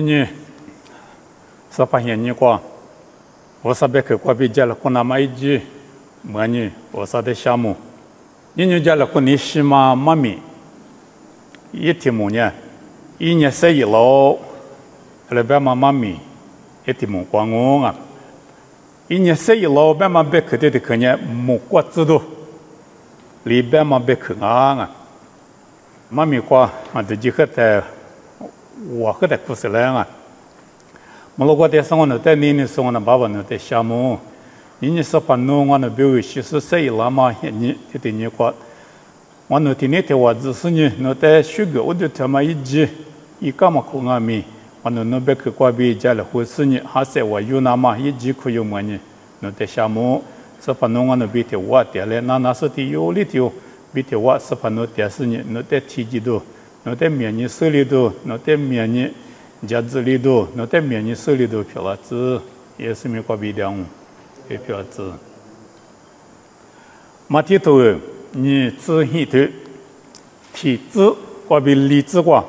你是发现你过，我是别去过比家了，可那么一句，么你我是的项目，你家了可你西马妈咪，一题目呢，一年生一老，后边妈咪，一题目光我啊，一年生一老，边妈别去的可呢，木瓜子都，里边妈别去啊，妈咪过，俺自己喝的。我喝的苦死了啊！我如果在生活呢，在你生活呢，爸爸呢在项目，你是把农我呢，比如其实谁了嘛？你对你说，我呢天天我只是呢，那在学个，我就他妈一直一干嘛苦阿米，我呢那边去过比家了，或是呢，还是我有那么一直可以么呢？那在项目是把农我呢比的我点了，那是的有里头比的我是把那点是呢，那在体积度。那在面你手里头，那在面你家子里头，那在面你手里头票了子，也是没过比量，也票子。马蹄头，你自己头，体质过比理智过，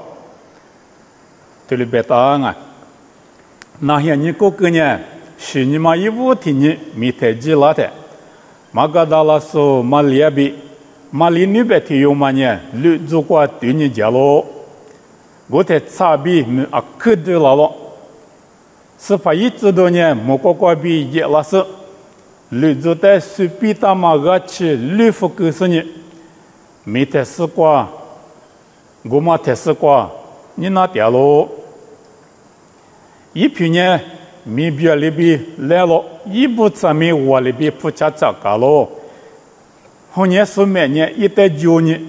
这里别答案。那些你哥哥呢，是你妈一五天你没太记了的，马嘎达拉说马列比。马里那边提有嘛呢？绿如果对你讲咯，我在差别没啊可得了咯。是怕一直都呢，莫个个比也拉是，绿如在随便打嘛个去绿福个是呢，没得试过，我嘛得试过，你那点咯？一批呢，没必要里边来了，一步上面我里边不加这个咯。后年是每年1.9年，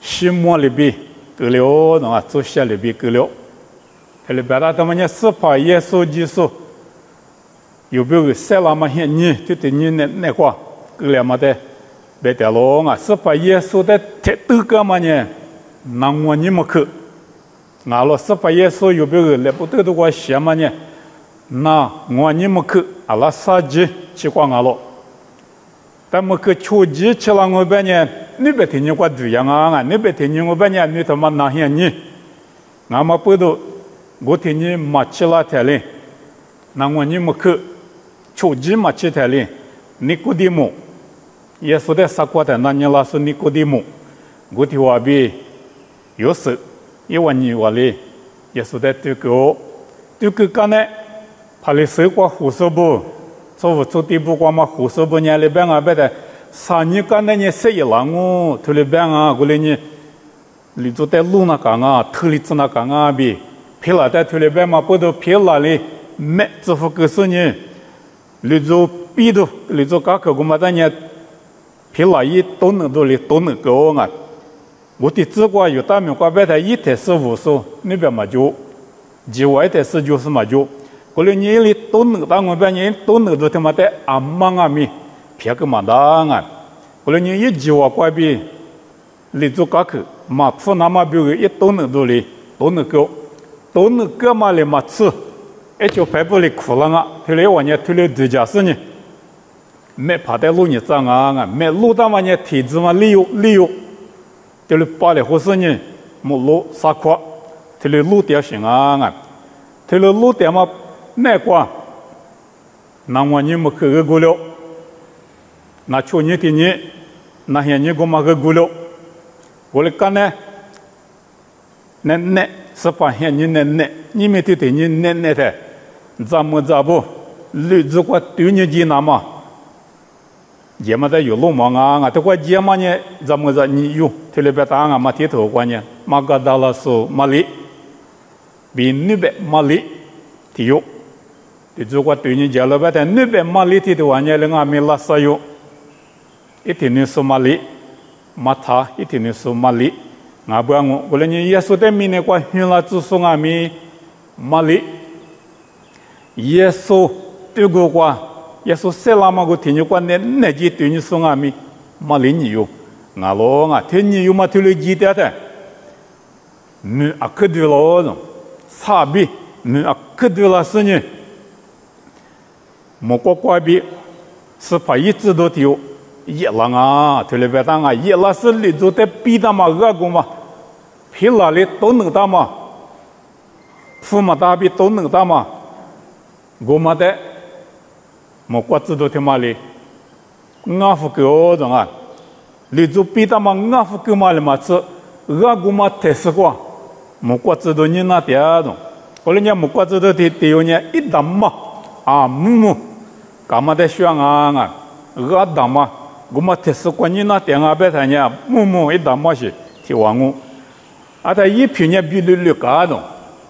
西末里边够了，那做些里边够了。后来别的他们呢是怕耶稣基督，有没有塞拉嘛些你，对你那个够了嘛的，别的咯啊，是怕耶稣的太多个嘛呢，那我你们去，那了是怕耶稣有没有来不得的个些嘛呢，那我你们去，阿拉杀鸡去光阿了。但么个秋季吃了我半年，你别听你过对样啊！你别听你我半年你他妈哪些你？俺们不都我听你没吃了台嘞，那我你么去秋季没吃台嘞？尼古迪姆，也说的啥过的？那你老是尼古迪姆，我听话比有时一万年话嘞，也说的这个干呢，怕你手过胡说不？做地不光嘛，胡说不念里边啊，别的3年干那年谁了我，头里边啊，过来呢，你做在路那干啊，头里做那干啊比，皮了在头里边嘛，不都皮了哩，没支付个事呢，你做比都，你做高考个嘛，但呢，皮了一都能都哩都能够啊，我的自个有大名瓜别的一台是50，那边嘛就，2万台是就是嘛就。过来年里都能当我半年都能做他妈的阿妈阿咪，别个嘛当啊！过来年一2万块币，你做高考嘛付那么比个一都能做哩，都能够嘛哩嘛吃，一就排不哩苦了啊！后来我呢，后来度假是呢，没爬在路呢长啊，没路到嘛呢体质嘛利用，就是把哩或是呢，没路啥块，后来路掉行啊，后来路掉嘛。那个，那我你们去个过了，那去年的年，那些年我们去过了，我来干呢，那是把些年那，你们对你那的，咱们不，日子过对你的那么，也没得有路嘛啊，这个也嘛呢，咱们你有，特别大啊嘛，低头关呢，马嘎达拉苏马里，比那边马里，提有。如果对你讲了白的，那边马里的话呢，另外没拉萨有，一天你说马里，马塔一天你说马里，俺不我，过来你耶稣的名呢，关于了只说俺们马里，耶稣对个话，耶稣塞拉嘛个听你关呢，那就对你说俺们马里你有，俺咯俺听你有嘛，听了记得的，你阿克对了，差别你阿克对了是呢。莫个怪比是怕一直都丢，也浪啊，头里边当啊，也拉是你做的比他嘛恶个嘛，皮哪里都能打嘛，父嘛大比都能大嘛，我嘛的，莫瓜子都他妈的，俺夫给我种啊，你就比他妈俺夫给嘛的嘛吃，俺姑嘛特色过，莫瓜子都你那点种，后来人莫瓜子都的有呢一打嘛，啊木，干嘛的选啊啊，俺打嘛，我嘛特色过你那点啊别谈呢，木一打嘛是提完我，啊他一批呢比绿干种。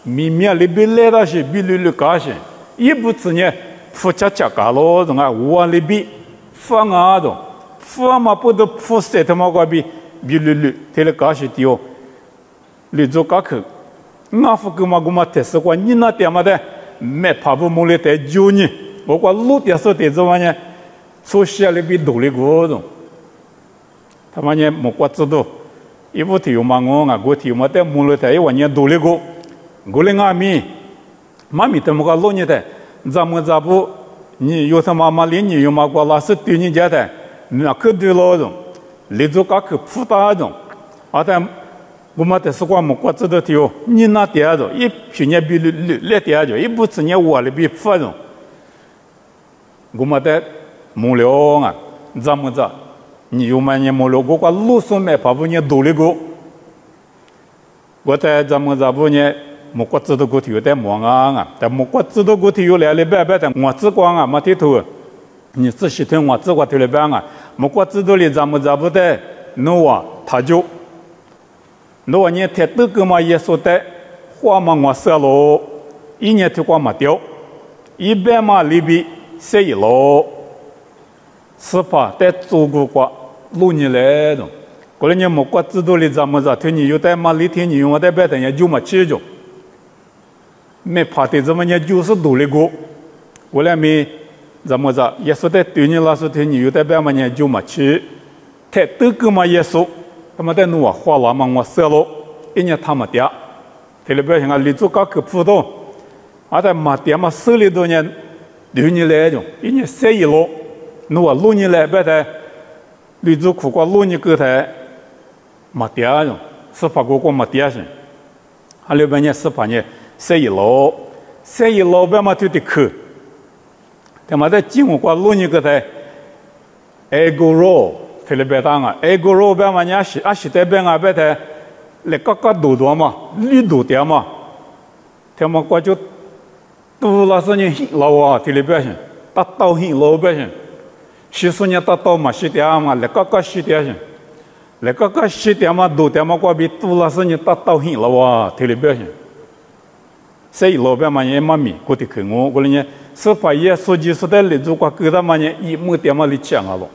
米面里边来的是比绿高些，一不子呢，富家家家咯，种啊，我里边放啊种，放嘛不得富些他妈个比绿，他的高些丢，绿做高口，俺夫哥嘛我嘛特色过，你那点嘛的，没怕不木里带酒呢，我讲路点说点子嘛呢，出些里边多里个种，他妈呢莫瓜知道，一不提有嘛我啊，我提嘛带木里带一万年多里个。我嘞阿米，妈咪他们个老年的，咱们咋不？你有他妈妈哩，你有嘛个老是对你家的，那可对了种，你做个可普大种，啊但我们的是光么个知道的你那点种，一去年比来点种，一不是年我哩比普种，我们的木料啊，咱们咋？你有嘛年木料，我个路上买怕不年多哩个，我在咱们咋不呢？莫瓜子都过头有点忙啊，但莫瓜子都过头有来了白白的，我只光啊没剃头，你仔细听我只过头了白啊，莫瓜子都里咱们不得，侬啊他就，侬啊你太多个嘛也说的，花嘛我烧了，一年头光没掉，一般嘛里边烧一箩，是怕在做过过6年来的，过来你莫瓜子都里咱们听你有点嘛里天你用我在白等下就没吃着。没怕的怎么呢？就是多了个，我来没怎么着？也说的对你来说，听你有代表嘛呢就没去，太多个嘛也说，他们在弄我花了嘛我烧了，一年他没掉，这里边像啊，你做高科普的，啊在没掉嘛手里头呢，2年来着，一年烧一箩，弄我6年来别的，你做苦瓜6年个台没掉着，是怕个没掉上，还里边呢是怕呢。烧一箩别嘛就得去，他妈的进我过6年个台，爱国肉，特别别当啊，爱国肉别嘛伢是在边啊别的，来个多嘛，绿多点嘛，他妈过就多了是你老啊，特别别行，打到很老别行，是说你打到嘛是点嘛，来个是点行，来个是点嘛多点嘛过比多了是你打到很老啊，特别别行。所以老板嘛也没米，过得去我呢，是把也手机说的来做过，给他嘛呢一亩点嘛里讲啊了，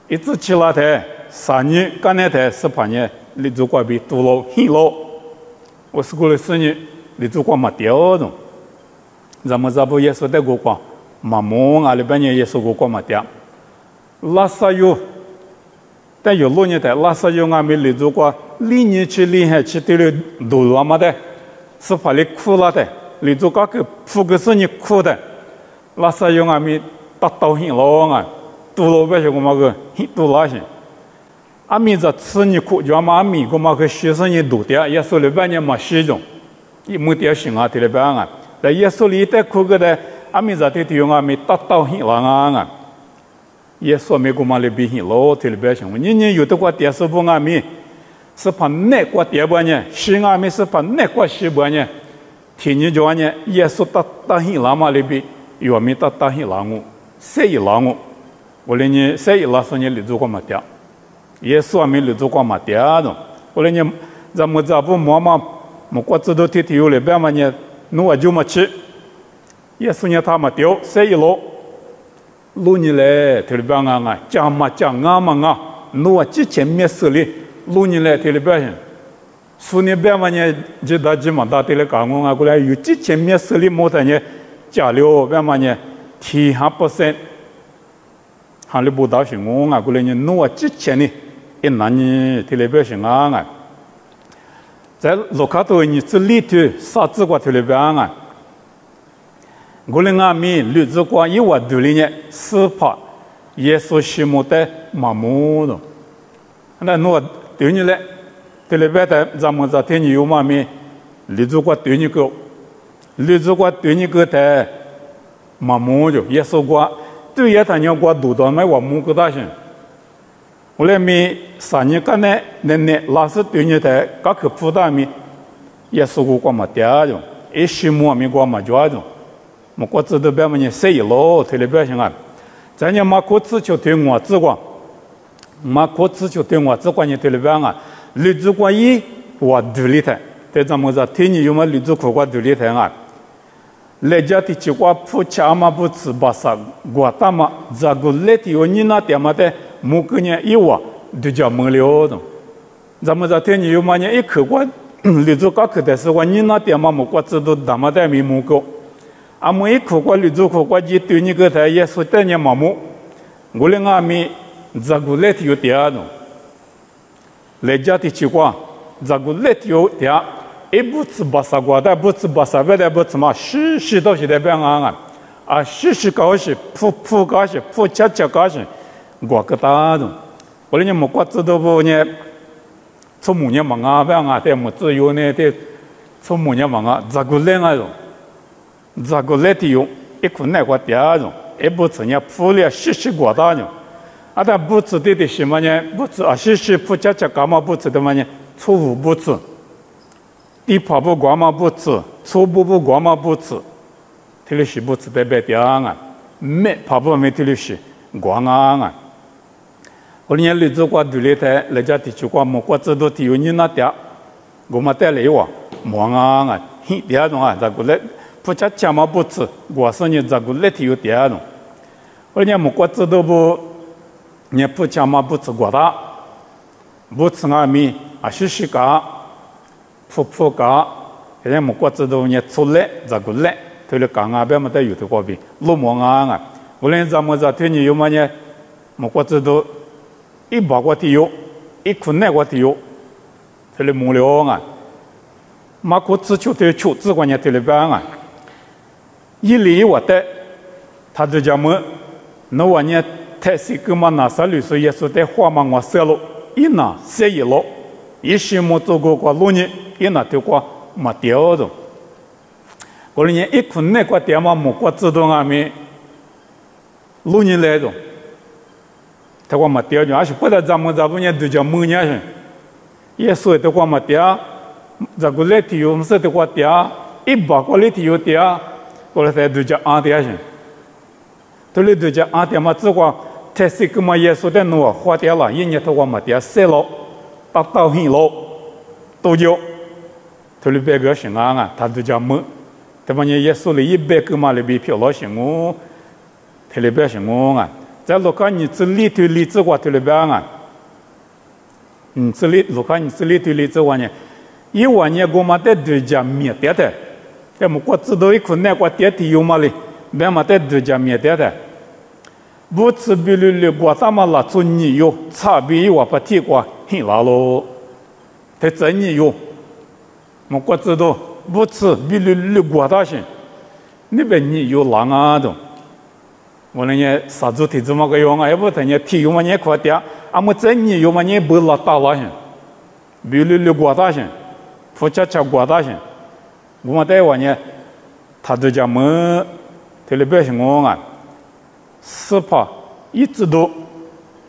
一直起来台3年，干那台是把呢里做过比多了很老，我是过来4年里做过没掉种，咱们这不也说的过过，没忙啊里边呢也说过没掉，拉萨有，但有6年台拉萨有俺们里做过，2年去厉害去对了多了嘛的。是怕你苦了的，你做个富个是你苦的，那是用俺们达到很老啊，多老百姓我们个很多那些，俺们这吃你苦，就俺们我们个学生你多点，也说了半年没习中，一没点行啊，对了半啊，但也说你带苦个的，俺们这对用俺们达到很老啊，也说明我们那边很老，对了百姓，你有的话点是不俺们。是怕哪国点半呢？是俺们是怕哪国西半呢？天你叫呢？耶稣打很拉嘛里边，我们打很拉我，谁一拉我？我来呢，谁一拉说呢？你做过没掉？耶稣俺们你做过没掉的？我来呢，咱们这不忙嘛，我国知道天有来边嘛呢？我就没去。耶稣呢他没掉，谁一拉？6年来，特别边啊，讲嘛啊，我之前没手里。6年来，这里边人，4年半嘛呢，就到基本到这里干工啊，过来有之前面手里摩托呢，加了半嘛呢，提下%，还里不到行工啊，过来呢，弄之前呢，一难呢，这里边行啊，在路卡头你这里头啥子过这里边啊，过来俺们绿子过一万多里呢，是怕耶稣西摩的麻木的，那弄。对你来，这里边的咱们这天你有嘛没？你如果对你个，你如果对你个的麻木就耶稣过，对也他娘过读到没我木个大些。我来咪3年间呢，那老师对你的各个负担咪，耶稣过嘛掉着，一时么咪过嘛抓着，么过知道别么呢谁咯，特别别行啊，咱家马可只求对我之光，马可只求对我之光呢特别别啊，你如果一我独立的，在咱们这天你有么你如果我独立的啊。来家的结果不恰嘛不吃巴萨，我他妈这个来的有你那点嘛的，木个呢一挖就叫没了的。咱们这天你有嘛呢一口过，你做高口的时候，你那点嘛木过知道他妈的没木个，啊木一口过你做口过就对你个台也说的呢嘛木，我嘞俺们这个来的有点的，来家的结果这个来的有点。一不吃巴萨瓜的，不吃巴萨别的，不吃嘛，时都是在变啊啊，时高些，铺高些，铺恰高些，我个大的，我哩么瓜子都不呢，从木年忙啊变啊，在么子有呢的，从木年忙啊，这个冷啊种，这个冷的有，一困难瓜掉种，一不吃呢铺了时过大种，啊但不吃的什么呢？不吃啊时铺恰干嘛不吃的嘛呢？初五不吃。低跑步光嘛不吃，粗步不光嘛不吃，这里是不吃白白掉啊，没跑步没这里是光啊。我连日子过独立台，人家地区过么过知道体有你那点，我们带来哇忙啊，第二种啊，这个来不吃吃嘛不吃，我说你这个来体有第二种，我连么过知道不，你不吃嘛不吃过大，不吃阿米啊是个。铺高，现在么国知道呢出来这个来，对了讲啊，别么得有的过比路忙啊，无论咱们这天你有么呢，么国知道一把过的有，一困难过的有，对了无聊啊，马国只求对求只管呢对了别啊，一里我的，他就讲么，那我呢太西格嘛那啥律师也说在花嘛我塞了，一拿塞一了，一时么做过路呢。一拿丢过没掉的，我哩一困难过掉嘛，没过知道阿咪路人来的，他过没掉的，而且不但咱们呢都叫没年人，也说的过没掉，这个来的有是的过掉，一把过来的有掉，过来才都叫安掉人，都里都叫安掉嘛，只过太西个嘛也说的孬花掉了，一年他过没掉，塞了，达到很了，都有。他里边个行啊，他都叫么？他把你耶稣里100个嘛里边票了行哦，他里边行哦啊。在路看你这里头里子话他里边啊，这里路看你这里头里子话呢，一万年我们在都叫灭掉的，但么我知道一困难我跌的有嘛哩，别嘛在都叫灭掉的。不吃比率我他妈拉出你有差别我不提过很拉喽，他真你有。我国知道不吃比率过大些，那边你有狼啊的，我那些杀猪蹄子么个用啊，要不他那蹄有么你快点，啊么真你有么你不拉大拉些，比率过大些，不恰过大些，我们台湾呢，他都讲么，特别别是我啊，是怕一直都，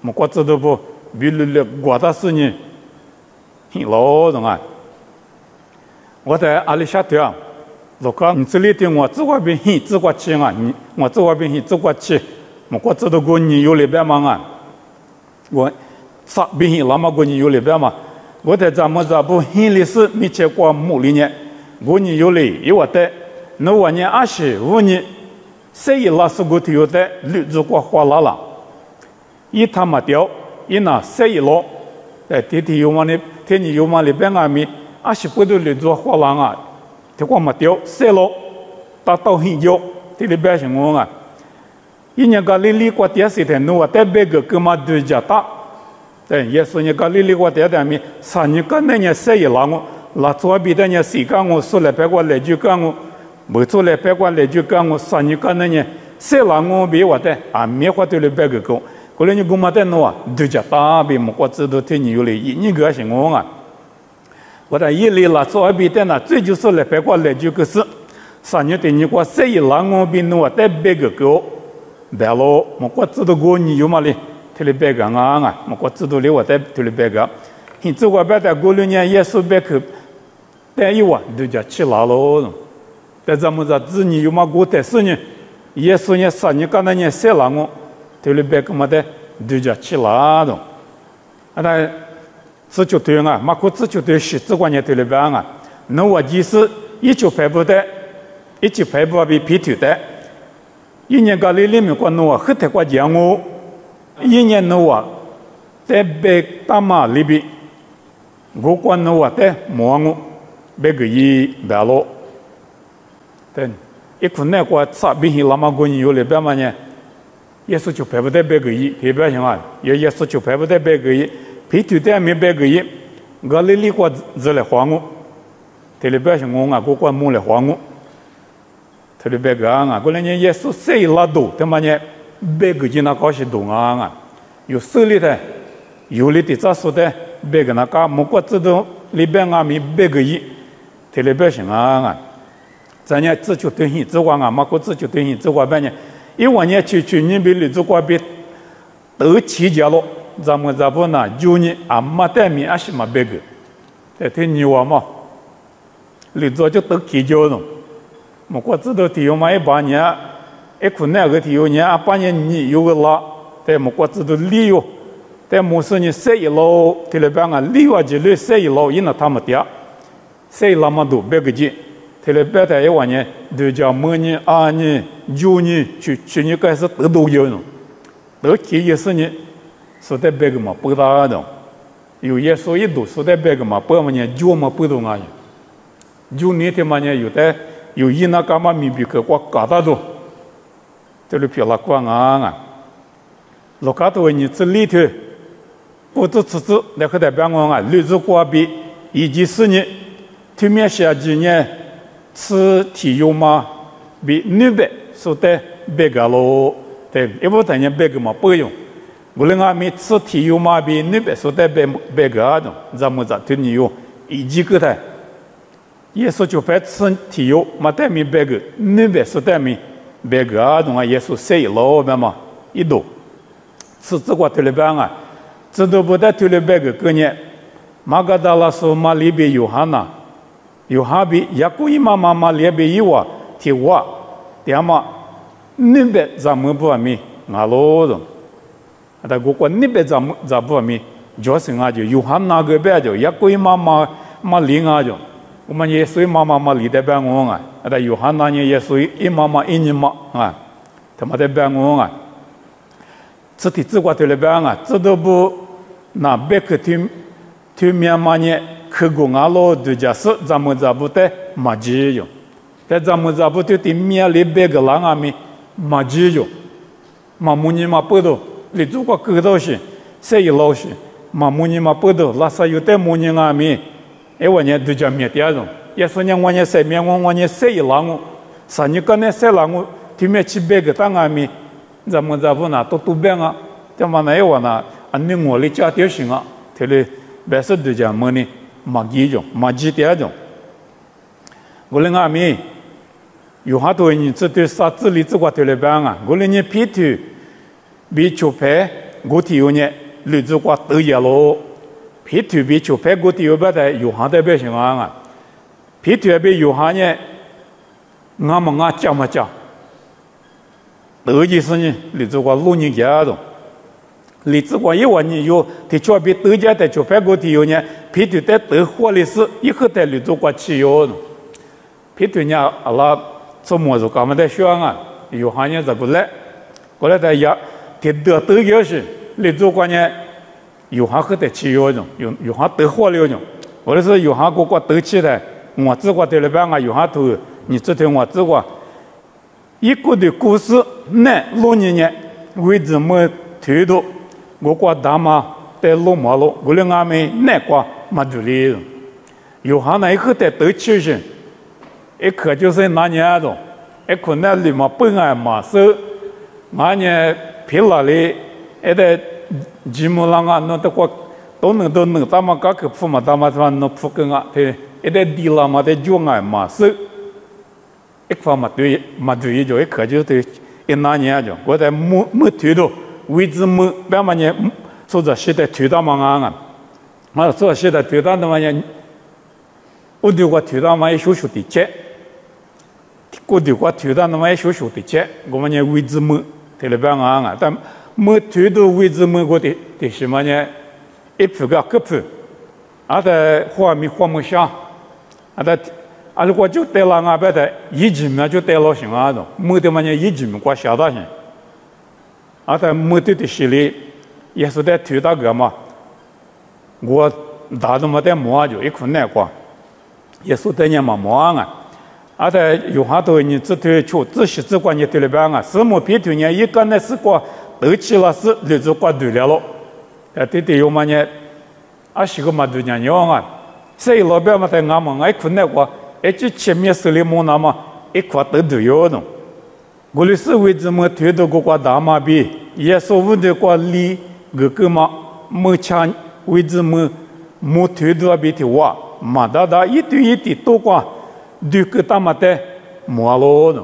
我国知道不比率过大是呢，很老的啊。我在阿里下头啊，如果你这里的我这块边很这块去啊，我这块边很这块去，我知道过你有里边嘛啊，我啥边很那么过你有里边嘛，我在咱们这不很历史没见过木里呢，过你有里有我的，那我呢25年，谁拉是过头有的，绿子过花拉了，一他妈掉，一拿谁落，在天天有嘛呢，天天有嘛里边啊咪。不都来做花郎啊？这光没掉，塞了，达到很久，这里边是我啊。一年个里过电视台，我在别个干嘛都叫大，对，也是人家里过电台面，3年个那年塞一拉我，拉左边的人谁讲我说来别个来就讲我，没做来别个来就讲我，3年个那年塞拉我别我的啊，没话对来别个讲，过来你干嘛的我都叫大，别么我知道听你有嘞，一年个是我啊。我在一里了做比的呢，最就是来白话来就个是，三年的你过谁一浪我比侬在别个个，白了，我过知道过你有嘛哩，特别白个啊，我过知道哩我在特别白个，你这个白的过6年耶稣白去，但一晚都叫起来了，但咱们这子女有嘛过的事呢？耶稣呢3年干那年谁浪我，特别白个嘛的都叫起来了，那。自就对啊，马可自就对是这关键对了吧啊？那我就是一九排不的，一九排不比批头的，一年个里面过诺很太过讲我，一年诺在北大马里边，我过诺在莫我，别个一白了，对，一可能过差别是那么个有里边嘛呢？耶稣就排不得别个一，特别像啊，耶稣就排不得别个一。皮头的没白个嘢，我里里过子来还我，特别白是我啊，我过木来还我，特别白个啊，过来年耶稣谁拉多，他妈呢白个就那搞些多啊，有手里的，有里的咋说的，白个那搞，莫过知道里边啊没白个嘢，特别白是啊，咱呢自就对现，这话啊，莫过自就对现，这话半年，一万年去年比里这话比都起价了。咱们这不呢，就你阿妈带米阿是嘛别个，在听你话嘛，你早就都起价了。我过知道体育嘛100年，一可那个体育年8年你有个啦，但我过知道理由，但没说你谁一老，特别办啊，理由就来谁一老，因为他们家谁那么多别个钱，特别办在1年，都叫每年2年9年去年开始都有了，都起也是呢。说在别个嘛不大的，有耶稣一度说在别个嘛不嘛呢，就嘛不懂啊，就那天嘛呢有的有一那干嘛米比克过搞大多，这里漂亮光啊，老卡多你这里头，不知此次那个代表我啊，绿色瓜比以及是呢，对面下几年吃体育嘛比200说在别个咯，对，一不等于别个嘛不用。无论阿米吃体育嘛比200说在别个啊种，咱们在对你有以及个的，耶稣就白吃体育嘛在米别个200说在米别个啊种啊，耶稣谁老白嘛一度，吃这个对了办啊，这都不得对了别个个呢，马格达拉说嘛里边有哈呐，有哈比雅古伊妈里边有啊，提哇，对嘛200咱们不阿米阿罗种。但我过那边咋不咪，就是啊就有喊那个边就，也可以妈领啊就，我们也属妈领的边我啊，但有喊那年也属一妈一年嘛啊，他妈的边我啊，这题这个对了边啊，这都不那别个听面嘛呢，去过啊咯，就假设咱们咋不得马吉用，但咱们咋不得听面里别个人啊咪马吉用，马木尼嘛不多。你如果知道是谁老师，嘛木尼嘛不懂，拉萨有的木尼阿米，我呢都叫灭掉了。也说呢，我呢谁灭我呢谁让我，啥你跟那谁让我，对面去别个当阿米，咱们这不拿都变啊，怎么那我呢？安尼我哩家条行啊，这里白色都叫么呢？马几种，马几条种。我哩阿米，有好多人这对啥子里这个对了变啊，我哩呢皮头。比球拍，我体育呢，绿子瓜都野咯。皮头比球拍，我体育不得有行代表性啊。皮头比有行呢，俺们俺讲嘛讲，都就是呢，绿子瓜6年家的，绿子瓜1年有，他就比都家的球拍我体育呢，皮头在都火的是一个在绿子瓜起药的。皮头呢，阿拉做么子干嘛在学啊？有行呢这个来，过来在呀。他得要是，你做关呢，有哈和得起药种，有哈得火了种，或者是有哈个得起来，我这个得了办啊，有哈头，你这天我这个，一个的故事，那6年呢，为什么推动我国大马在落马路，我们阿妹那个马主理，有哈那一个得起是，一个就是那年的，一个那里嘛本来嘛是，那年。皮拉里，那个吉姆朗啊，那得过都能他妈搞个铺嘛，他妈那铺个啊，他一点地了嘛，得用啊嘛是，一方嘛对就一可就对一拿年就，我在没推到位置没，别嘛呢，说着现在推到嘛啊，啊说现在推到那么呢，我对我推到嘛也小的切，我对我推到那么也小的切，我们呢位置没，对了别啊，但没推到位置没我的什么呢？一铺个个铺，啊的画面上，啊的，啊如果就带了啊，别的一斤嘛就带了行啊的，没得嘛呢一斤过下到行，啊的没得的系列也是在推到个嘛，我大的嘛在摸就一困难过，也是在年嘛摸啊，啊的有好多你只推出只是只管你对了边啊，什么别推呢？一个那是过都起了是日子过对了咯。对有嘛呢？啊，是个嘛对人样啊！所以老表嘛在俺们爱困难过，这前面手里木那么一块都对有的。我的是为什么推到个大马比，也所谓的个离个嘛没强，为什么没推到比的话，嘛大一对一的多过对个大马的没了的。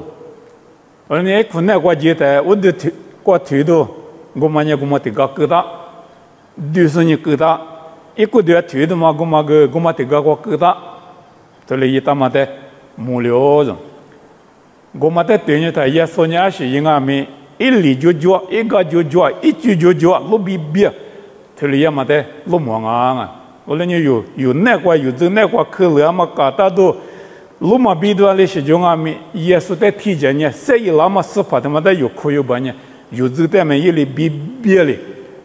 而你困难过觉得我的推到我们呢，我们这个疙瘩。就是你疙瘩，一个月推的嘛，我们这个疙瘩，这里一他妈的无聊着，我们的对你他也说你是应该没，一里就做，一个就做，一句就做，路比，这里也没得路忙啊，我那你有那个有这那个可能嘛，搞大都路嘛比多那些种啊没，也是在提前呢，谁一那么死怕他妈的有苦有半呢，有这他们一里比哩，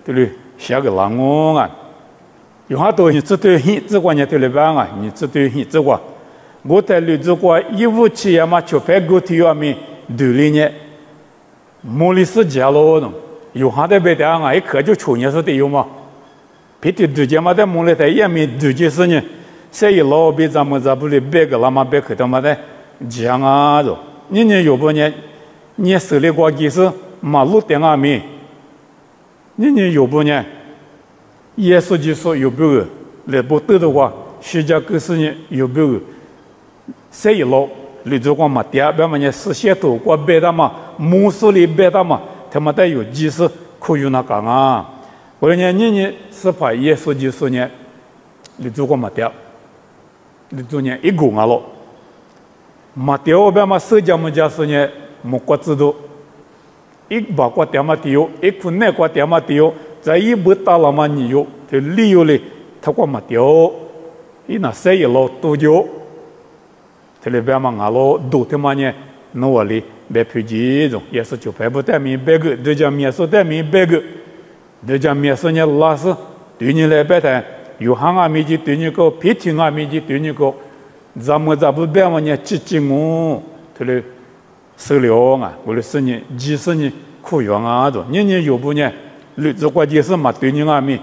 对不对？下个狼哦啊，有好多你只对只管你对了办啊，你只对只管，我在绿只管一五七呀嘛，就拍个体啊咪对里呢，莫里斯家咯喏，有好多别的啊，一看就去年是得有嘛，别的对家嘛在莫里在也没对家是呢，谁一老别咱们这不里别个那么别去他妈的讲啊着，你有不呢？你手里过几是马路点啊咪？你有不呢？耶稣就说有不个，来不得的话，世界各事呢有不个，谁一老，你就光嘛点，别么呢实现头过别的嘛，木手里别的嘛，他妈的有几十可有那讲啊？我说呢，你是怕耶稣就说呢，你就光嘛点，你就呢一个啊咯，嘛点我别嘛社交么家说呢，没过知道。一把过点嘛丢，一困难过点嘛丢，在一不打了嘛你有，就理由嘞，他过嘛丢，一那谁也老多久，这里边嘛俺老多他妈呢，那我哩别脾气种，也是就排不带明白个，对家面说带明白个，对家面说呢老是对你来白谈，有行啊面积对你个，批评啊面积对你个，咱们不别嘛呢积极我，这里。收了啊！我的是你几十年苦用啊！着，你有不呢？日子过节是嘛对你啊咪，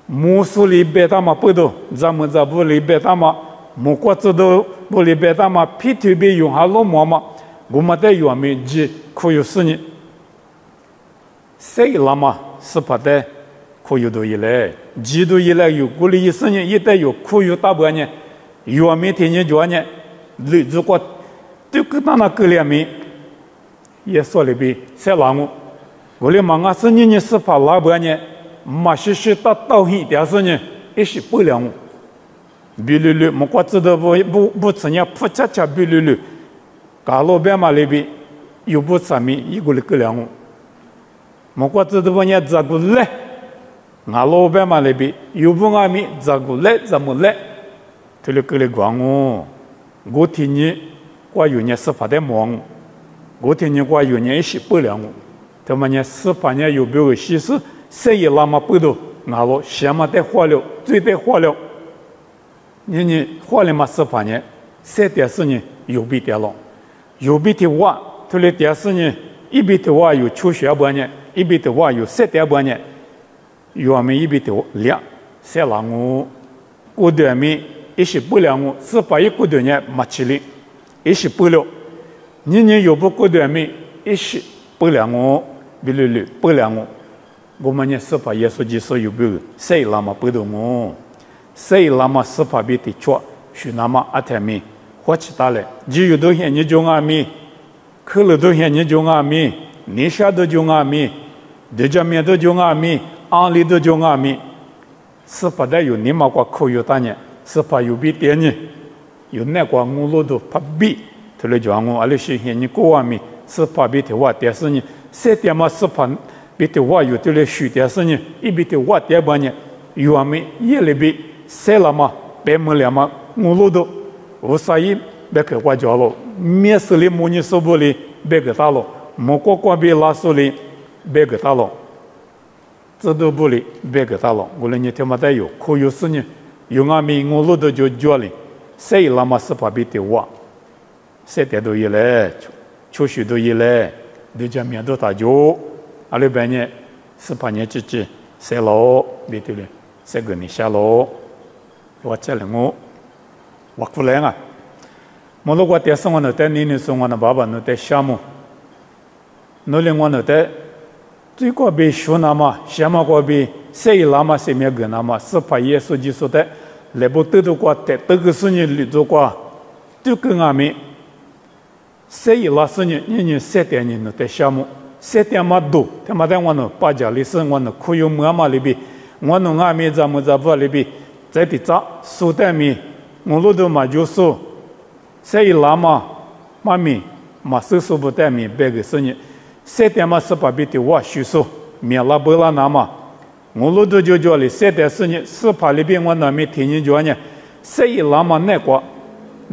木苏里别他妈不多，咱们这不里别他妈，木过知道不里别他妈，皮特别用下老毛嘛，我们在用咪几苦有是你，谁那么是怕的苦有多一来，几多一来有过了一十年，一旦有苦有大半年，用咪天天做呢，日子过。就跟那个里面也说了呗，谁让我的妈啊，是你是怕老板呢？马是到黑的是呢，也是不了我。比如没过知道不吃呢，不恰恰比如，搞老板嘛里边又不吃米，一个个了我。没过知道不呢，这个来，俺老板嘛里边又不按米，这个来怎么来？这里个来管我听你。我有年是怕的忙，我听你我有年是不了我，他们呢是怕呢有别个西施，谁也那么不多，俺老什么得花了，最得花了，你花了嘛是怕呢，谁的是呢有比的了，有比的话，他的电视呢，一比的话有求学班呢，一比的话有7点半呢，有我们一比的两，谁让我对面也是不了我，是怕一个对呢没起来。也是不了，你有不过对面，也是不了我，比如不了我，我们呢是把耶稣基督有不谁那么不懂我，谁那么是把别的错，是那么阿天米，或其他嘞，只有都现你中阿米，可了都现你中阿米，你下都中阿米，对家面都中阿米，安里都中阿米，是把的有你嘛个口有大呢，是把有比点呢，有那个我路都怕比，他来讲我阿里是现你过阿米，是把别的话但是呢，谁点嘛是把。别的话有的来许的是呢，一别的话点半呢，有阿们也里边谁了嘛，白么了嘛，我路都，我所以别个话讲了，面试里模拟手部里别个打了，莫过关边拉手里别个打了，这都不里别个打了，我来你他妈的有，可有是呢，有阿们我路都就讲了，谁了嘛是把别的话，谁的都一来，出许都一来，对家面都打就。阿里边呢，是把年纪纪谁老别对了，谁个你下老，我这里我过来啊，我如果带上我那带你送我那爸爸那带项目，那里我那带最高比学那么，项目高比谁那么谁没个那么，是把耶稣基督的来不得的过带这个事情里头过，就跟俺们谁那事情你谁带你那带项目。谁点嘛多，他妈的我那巴家里是我那苦有么嘛里边，我那阿弥咋么咋不里边，在地咋苏代米，我路都嘛就说，谁拉嘛妈咪嘛收收不带米别个生意，谁点嘛是把别的话许说，免拉不拉那嘛，我路都就叫哩，谁点生意是怕里边我那没听人讲呢，谁拉嘛那个，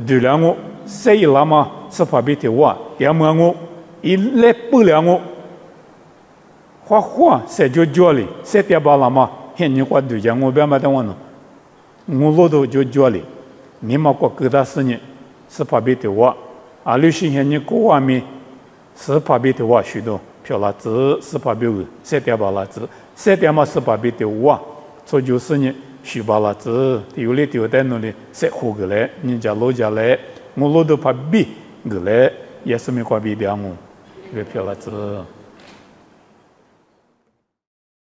对了我，谁拉嘛是把别的话，点么我一来不了我。花谁就叫哩，谁点把了嘛？现你话对讲，我别买的我呢，我老多就叫哩，你嘛过各大事呢，是怕别的话，啊，刘新现你过外面是怕别的话许多，漂拉子是怕别个，谁点把拉子，谁点嘛是怕别的话，这就是呢，许把拉子，有哩丢在那里，谁活过来，人家老家来，我老多怕别个来，也是没关别的我，这漂拉子。